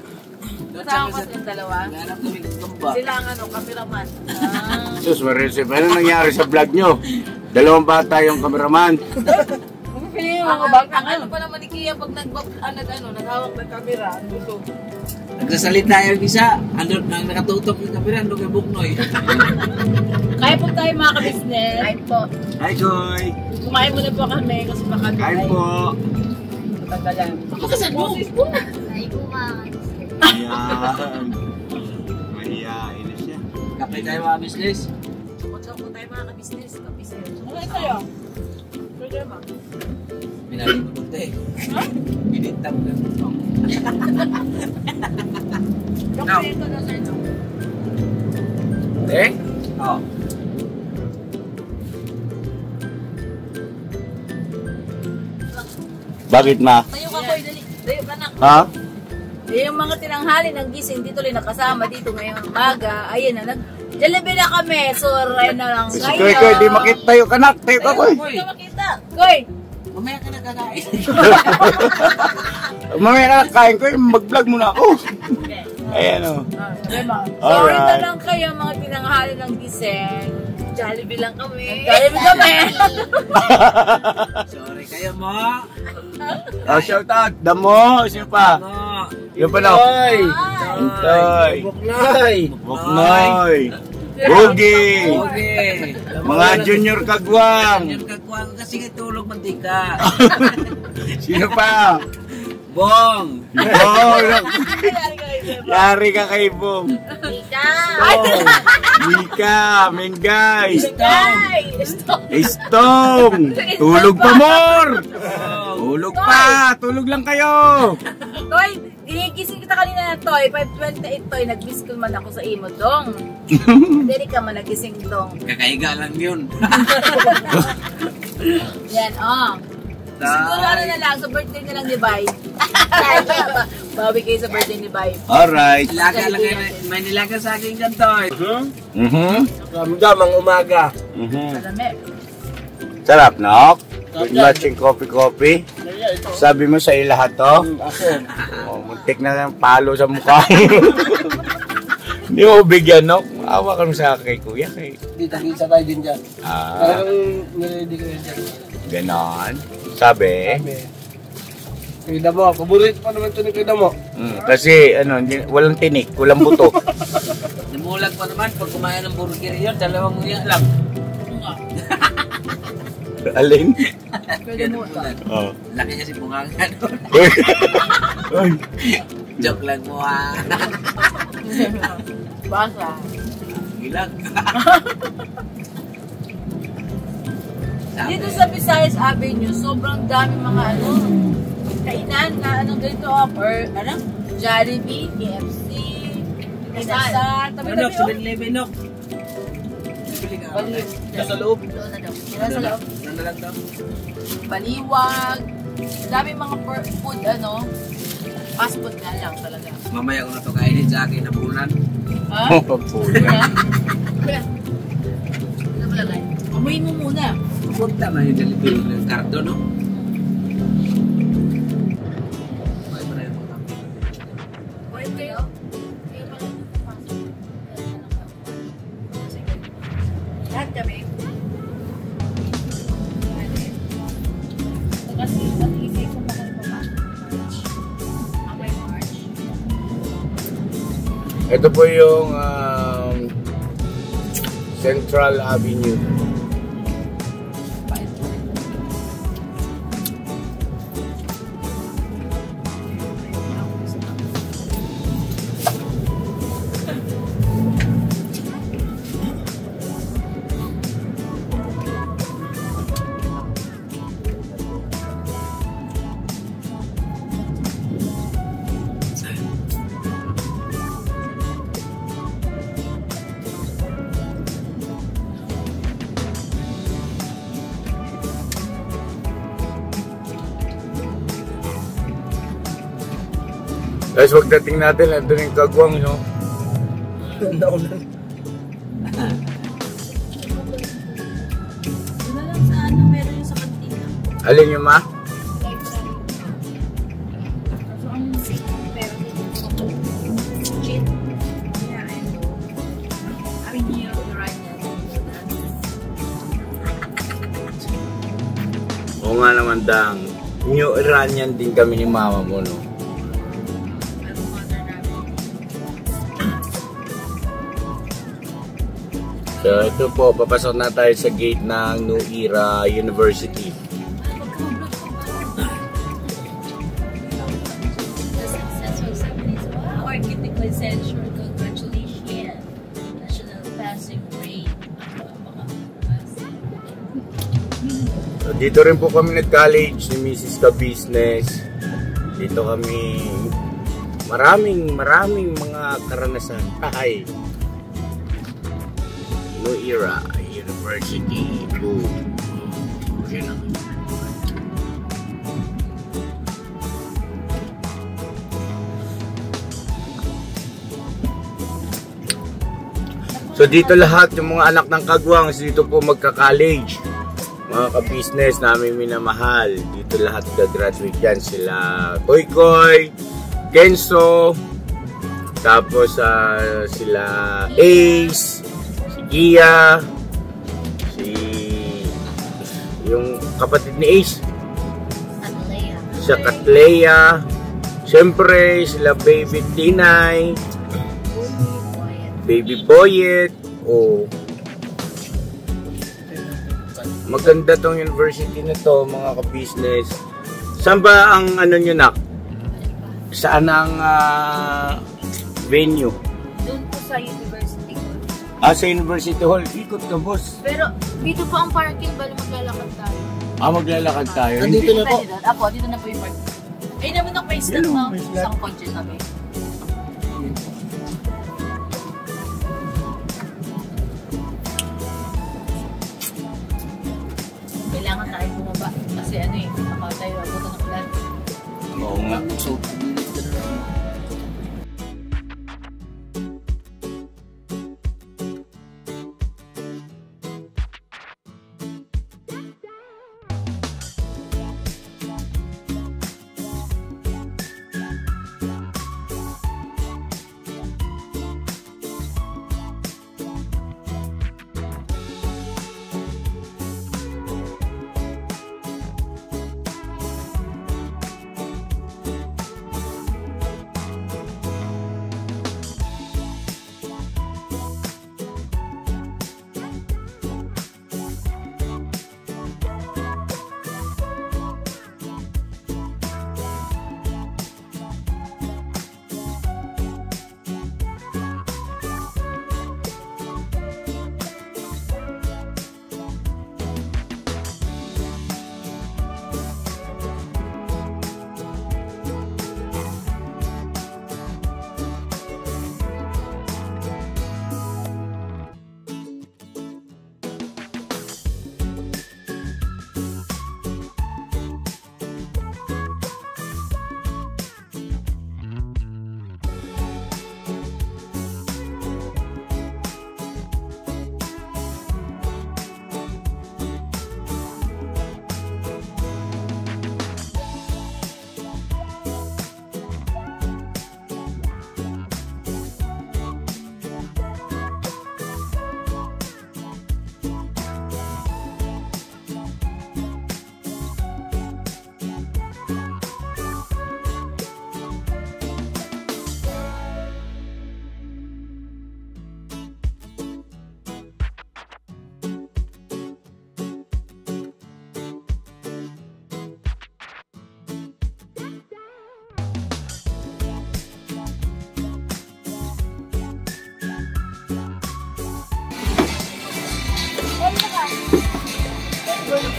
Kasama ko yung dalawa. Ganap kami gamba. Sila ang ano, cameraman. Sus, Marisip, ano nangyari sa vlog nyo? Dalawang bata yung cameraman. Ang ano pa naman ni Kia pag naghawak ng camera, ang gusto. Nagsasalita yung isa. Ano, nakatutok yung kamera. Ano kay Buknoy? Kaya po tayo mga ka-business. Kain po. Hi, Koy. Kumain muna po kami kasi baka Kain po. matagalan. Pagkasan mo. Ay, kumakas. Ayan. Mahihain na siya. Kapay tayo mga business. Magkaw po tayo mga ka-business. Ano ito yun? Programa. Pinali mo nung te. Binintang ka. Ito na sa ito. Eh? Oo. Bakit, ma? Tayo ka, Koy. Dali. Tayo ka na. Ha? Yung mga tinanghali ng gising dito rin nakasama dito ngayong umaga. Ayun na, Jollibee na kami. So, ayun na lang Si kayo. Koy Koy, di makita tayo kanak. Tayo ka, Koy. Hindi ka makita. Koy! Mamaya ka na kakain. Mamaya na kain ko, mag-vlog muna ako. Ayan o. Sorry na Alright. lang kayo mga tinanghali ng gising. Jollibee lang kami. Jollibee kami. Sorry kayo mo. Shout out. Damo. Sino pa? Ano? Yung pa na. Koy! Intoy. Buknoy! Buknoy. Boogie! Okay. Mga junior kagwang! Junior kagwang kasi tulog mantika. Sino pa? Bong! Oh, yari ka kay Bong. Mika, Mengay, Stong, tulog pa more. Tulog lang kayo. Toy, inigising kita kanina na Toy, 5:28 Toy, nag-miss ko man ako sa imo dong. Dili ka man nagising dong. Kakaiga lang yun. Yan, siguro ano na lang, sa birthday na lang ni Bay. Bawi kayo sa birthday ni Bay. Alright. Ilaga lang kayo, may nilaga sa akin gantoy. Ramdamang umaga. Salame. Sarap, no? Good matching coffee. Sabi mo sa lahat to? Oh, muntik na lang palo sa mukha. Hindi mo bigyan, no? Awa ka sa kay kuya. Kita-kita tayo din dyan. Parang nilidi ko yun dyan. Ganon. Sabi? Kuya mo, paborito pa naman ito ni Kuya mo. Kasi, walang tinik, walang buto. Namulag pa naman, pag kumain ng burger yun, 2 nguya lang. Alin? Pwede mo ito. Oh. Laki niya si Bungangan. Ay. Joke lang mo Basa. Gilag. Dito sa Visayas Avenue, sobrang dami mga kainan na ganito or Jollibee, KFC, Inasal, Manok, 7-Eleven, no? Sa loob. Nasa loob. Ano lang daw? Baliwag, dami mga food, fast food na lang talaga. Mamaya ko na ito kainin sa akin na bulan. Ha? Ano ba lagay? Amoy mo muna. Huwag tama yung Jollibee ng karto, no? Wait kayo. Lahat kami. Kasi nag-isip ko pa kami March. Amay March. Ito po yung Central Avenue. Guys, pagdating natin, nandun yung kagwang, no? Naulan. Doon na lang sa meron yung sa kantina. Alin yung ma? Oo nga naman, Dang. New Iranian din kami ni mama mo, no? So, ito po, papasok na tayo sa gate ng New Era University. The successful Japanese architect licensure, congratulations. National passing rate. So, dito rin po kami nag-college ni Mrs. Ka-Business. Dito kami maraming mga karanasan. Hi! New Era University. Boom. Okay na. So dito lahat yung mga anak ng kagwang dito po magka-college. Mga ka-business namin minamahal. Dito lahat gagraduate yan. Sila Koy Koy, Kenzo, tapos sila Ace, Gia, yung kapatid ni Ace, siya Katleya, siyempre sila Baby Tinay, Baby Boyet, Oo. Maganda tong university na to, mga ka-business. Saan ba ang ano nyo, nak? Saan ang venue? Doon po sa University Hall. Sa University Hall. Ikot ka, boss. Pero dito po ang parking, bali maglalakad tayo. Maglalakad tayo. Nandito na po. Apo, dito na po yung parking. Ay naman ang place na Hello, isang kotse sabi. Kailangan tayo bumaba. Kasi ano eh, baka tayo abutan ng ulan. Oo nga.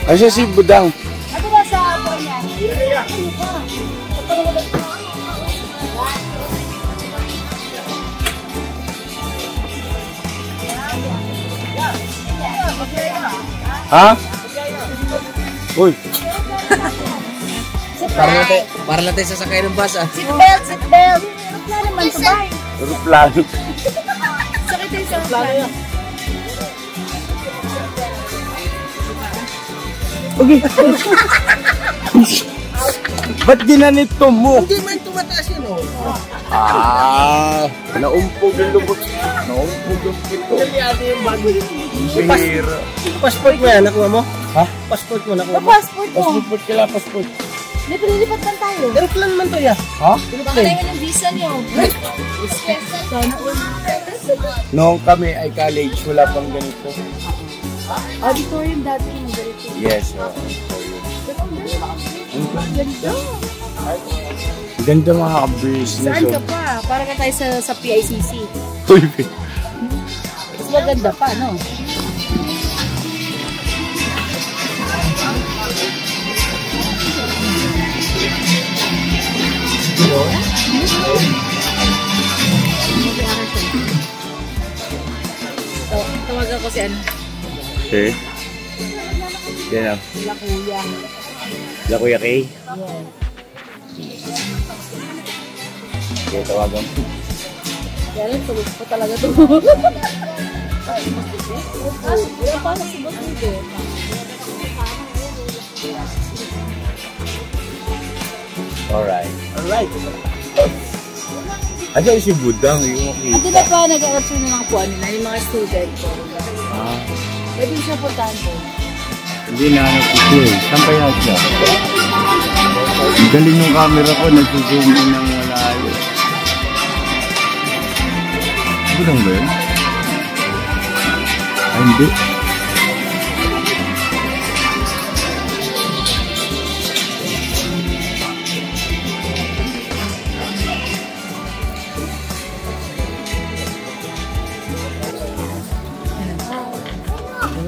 Asa si Budang? Ano ba sa buwan niya? Ha? Uy. Para natin sasakay ng bus ah. Seatbelt, seatbelt. Ano naman ito ba? Aeroplano. Sakit yung sa plano. Okay. Ba't ginanito mo? Hindi man tumataas yun oh. Naumpog yung lubot. Naumpog yung pito. Kaliado yung bago yun. Bihira. Passport mo yan, nakuha mo? Ha? Passport mo, nakuha mo? Passport mo. Passport kila, passport. Lilipat man tayo. Aeroplane man to ya. Ha? Baka tayo ng visa niyo. Noong kami ay college, wala pang ganito. Auditorium dati yung ganito. Yes, ganda mga business. Saan ka pa? Para ka tayo sa PICC. Uy, Mas maganda pa, no? Tawagan ko si ano? okay. Yan o. La Kuya. La Kuya Kay. Yes. Okay, tawagan mo. Kaya lang, tulog po talaga ito. Wala pa si Boss Lido. Alright. Asa si Budang yung At makita. sila pa nag-action ng mga puan nila, yung mga student ko. Ah, Pwede siya puntahan ko. hindi na nagsusun. Saan pa yan siya? Ang galing ng camera ko, nagsusun in ng malayo. Budang ba yun? Hindi.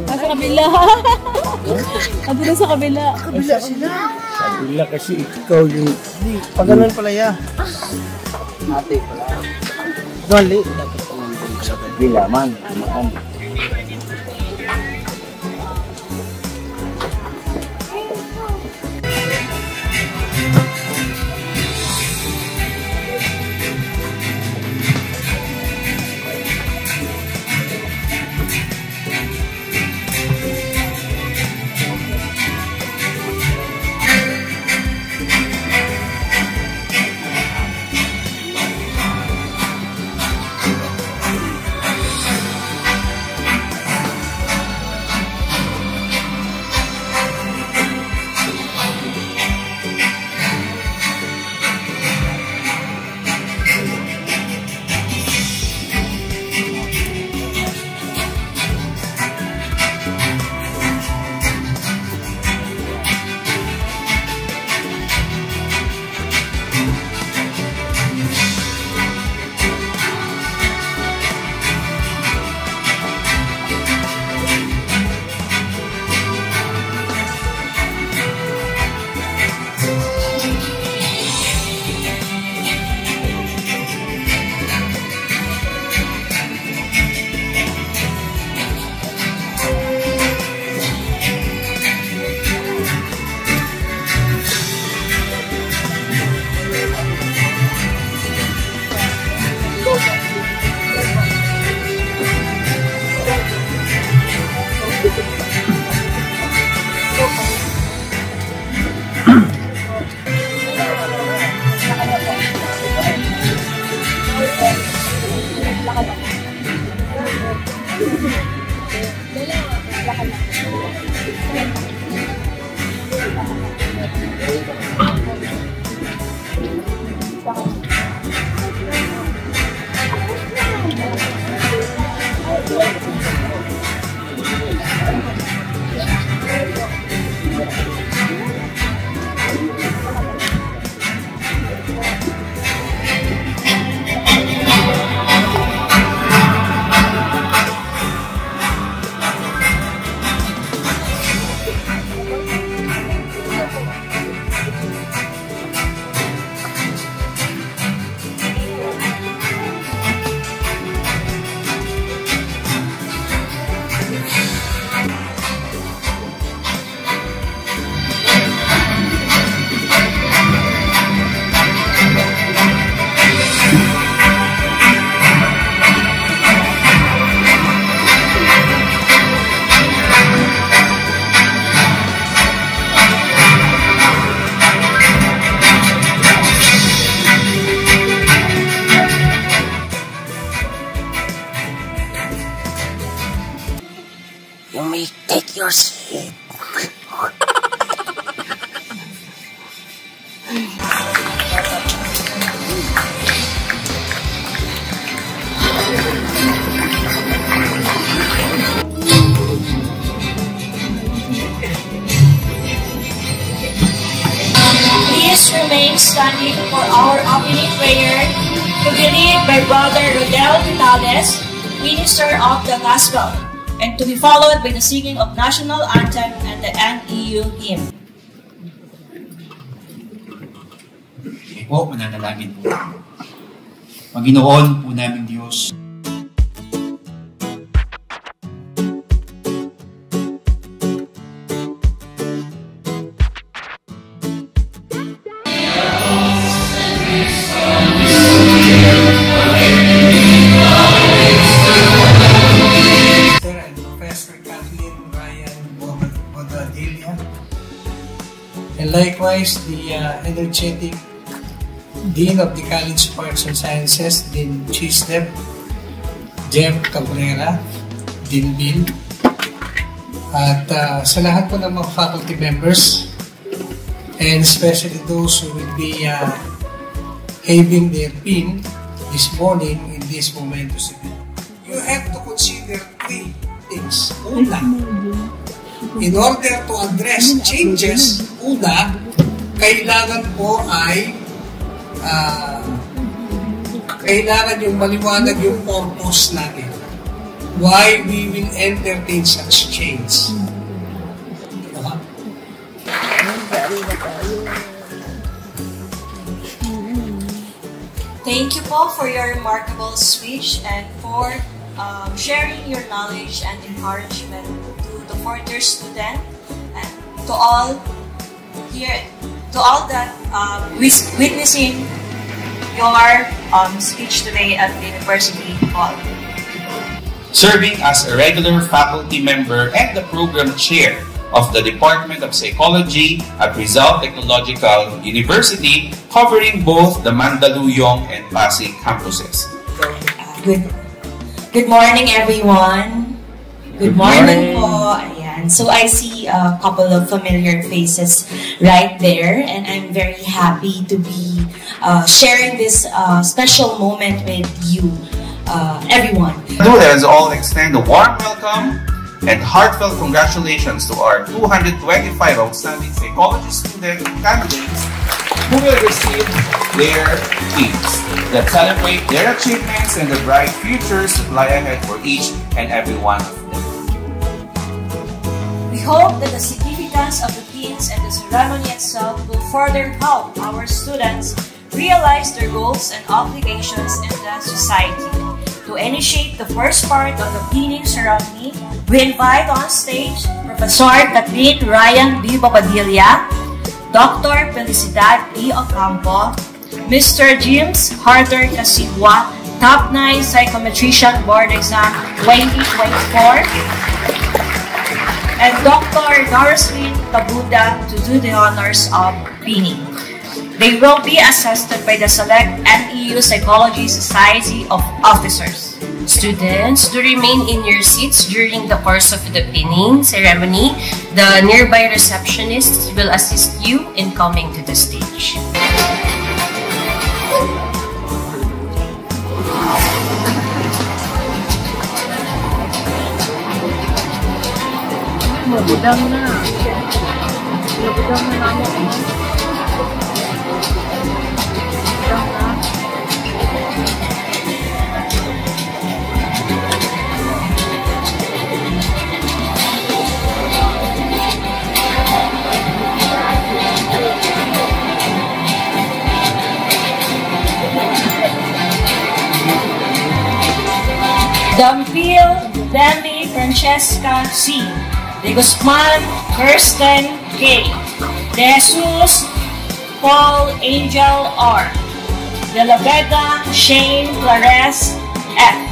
Nasa kabila. Ando na sa kabila. Kabila sila. Kabila kasi ikaw yung... Pag ganun pala ya. Ate pala. Dali. Sa kabila man. You may take your seat. Please remain standing for our opening prayer to be led by Brother Rodel Vitales, Minister of the Gospel, and to be followed by the singing of National Anthem and the NEU hymn. Po, mananalangin po. Panginoon po namin Diyos, and Professor Kathleen Ryan Bodadelia, and likewise the energetic Dean of the College of Arts and Sciences, Dean Chislev, Jeff Cabrera, Dean Bill, at sa lahat po ng mga faculty members, and especially those who will be having their pin this morning in this momentous event. You have to consider three things. Una, in order to address changes, kailangan po ay kailangan yung maliwanag yung purpose natin. Why we will entertain such change. Thank you po for your remarkable speech and for sharing your knowledge and encouragement to the fourth-year student and to all here, to all that witnessing your speech today at the University Hall. Serving as a regular faculty member and the program chair of the Department of Psychology at Rizal Technological University, covering both the Mandaluyong and Pasig campuses. Good morning, everyone. Good morning po. Ayan. So I see a couple of familiar faces right there, and I'm very happy to be sharing this special moment with you, everyone. Let's all extend a warm welcome and heartfelt congratulations to our 225 outstanding psychology student candidates who will receive their teams that celebrate their achievements and the bright futures that lie ahead for each and every one of them. We hope that the significance of the teams and the ceremony itself will further help our students realize their goals and obligations in the society. To initiate the first part of the pinning ceremony, we invite on stage Professor Catherine Ryan B. Papadilla, Dr. Felicidad E. Ocampo, Mr. James Harder Casigua, Top 9 Psychometrician Board Exam 2024, and Dr. Norslyn Tabuda to do the honors of pinning. They will be assisted by the Select NEU Psychology Society of Officers. Students, do remain in your seats during the course of the pinning ceremony. The nearby receptionists will assist you in coming to the stage. Magudang na. Magudang na namin. Dampil Demi Francesca C. De Guzman Kirsten K. De Jesus Paul Angel R. De la Vega Shane Clares F.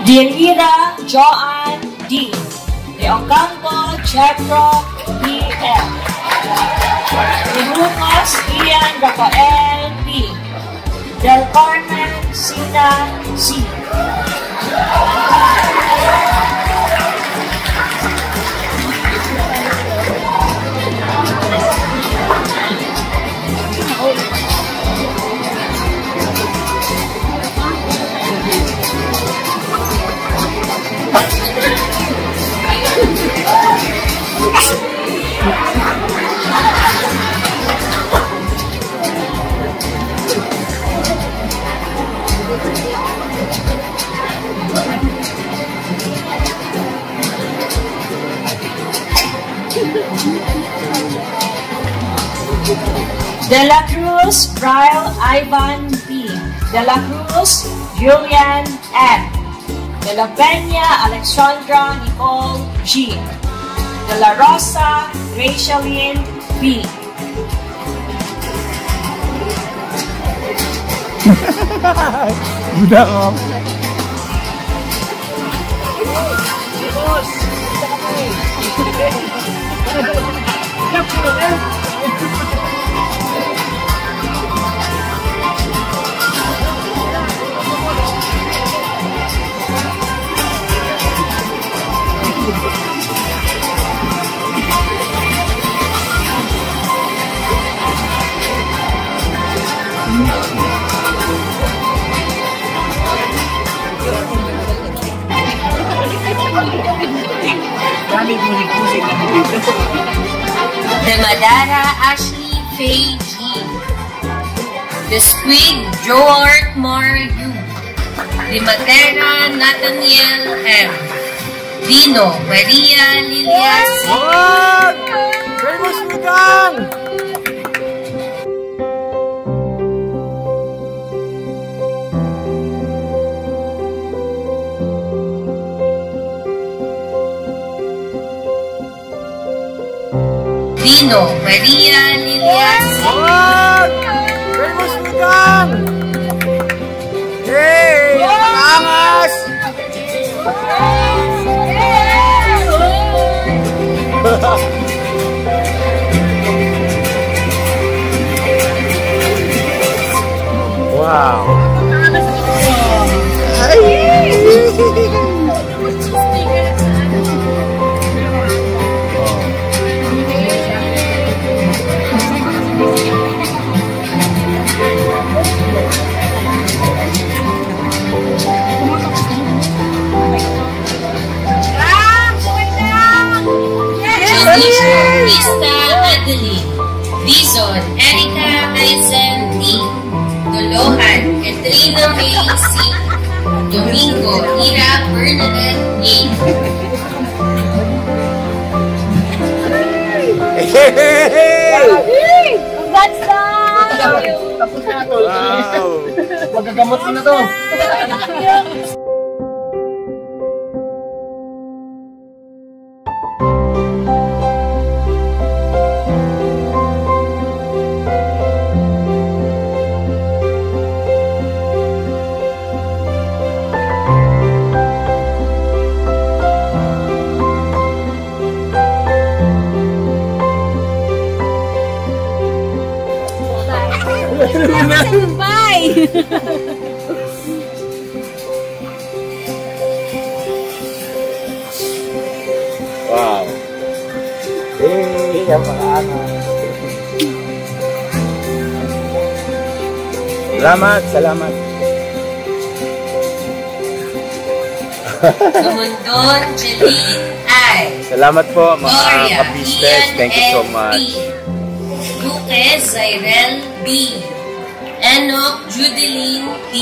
Delira Joanne D. De Ocampo Jethro B.F. De Lucas Ian Rafael P. Del Carmen Sina C. De la Cruz Brian Ivan B. De la Cruz Julian N. De la Peña Alexandra Nicole G. De la Rosa Racheline B. Budak ako. The Madara Ashley Faye G. The Squid Joart Maru. The Matera Nathaniel M. Dino Maria Lilia C. Famous Mugang! Dino Maria Lilia C. Famous Mugang! Hey! Angas! Wow! Krista Adeline. Dizon Erica Aisen T. Dolohan Katrina May C. Domingo Ira Bernadette A. Congrats daw! Tapos na to. Wow! Magagamot ko na to. Bye! Wow! Hey, ang mga anak. Salamat, salamat. Sumundon Jeline I. Salamat po mga Gloria ka-business. Ian Thank you so N. much. B. Lucas Zyrel B. Enoch Judeline T.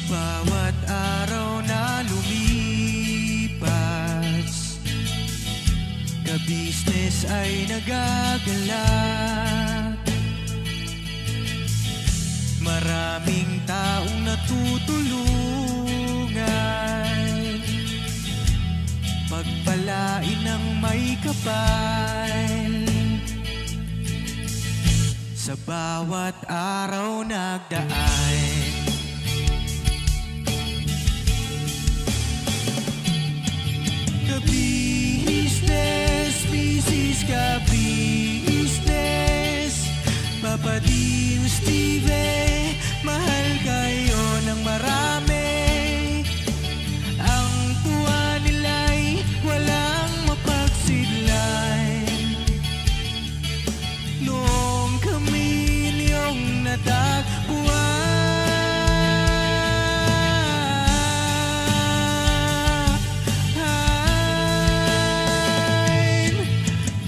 Bawat araw na lumipas, ka-business ay nagagalak. Maraming taong natutulungan, pagpalain ng may kapal. Sa bawat araw nagdaan, ka-business, business ka-business, Papa Dim, Steve, mahal kayo ng marami. Ang tuwa nila'y walang mapagsidlan. Noong kami niyong natagpuan,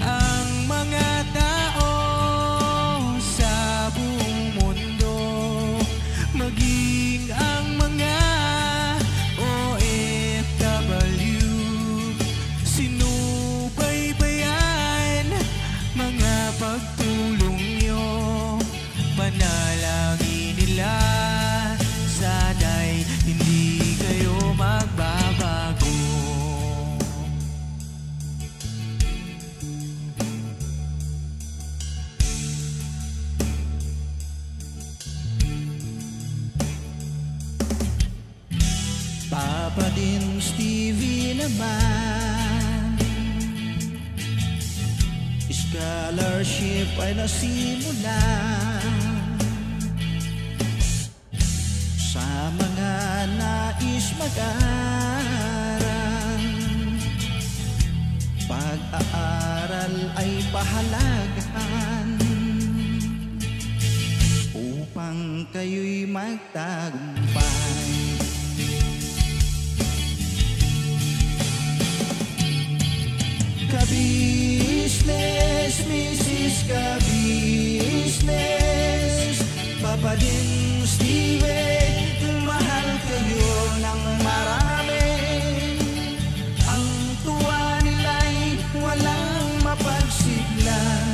ang mga tao sa buong mundo, maging ang mga OFW, sinubaybayan mga pagtulong nyo, panalangin nila, sana'y hindi kayo magbabago. Papa Dim, Stevie naman, scholarship ay nasimula sa mga nais mag-aral. Pag-aaral ay pahalagahan upang kayo'y magtagumpay. Ka-business, Mrs. Ka-business, Papa Dim, Steve, mahal kayo ng marami. Ang tuwa nila'y walang mapagsiglan.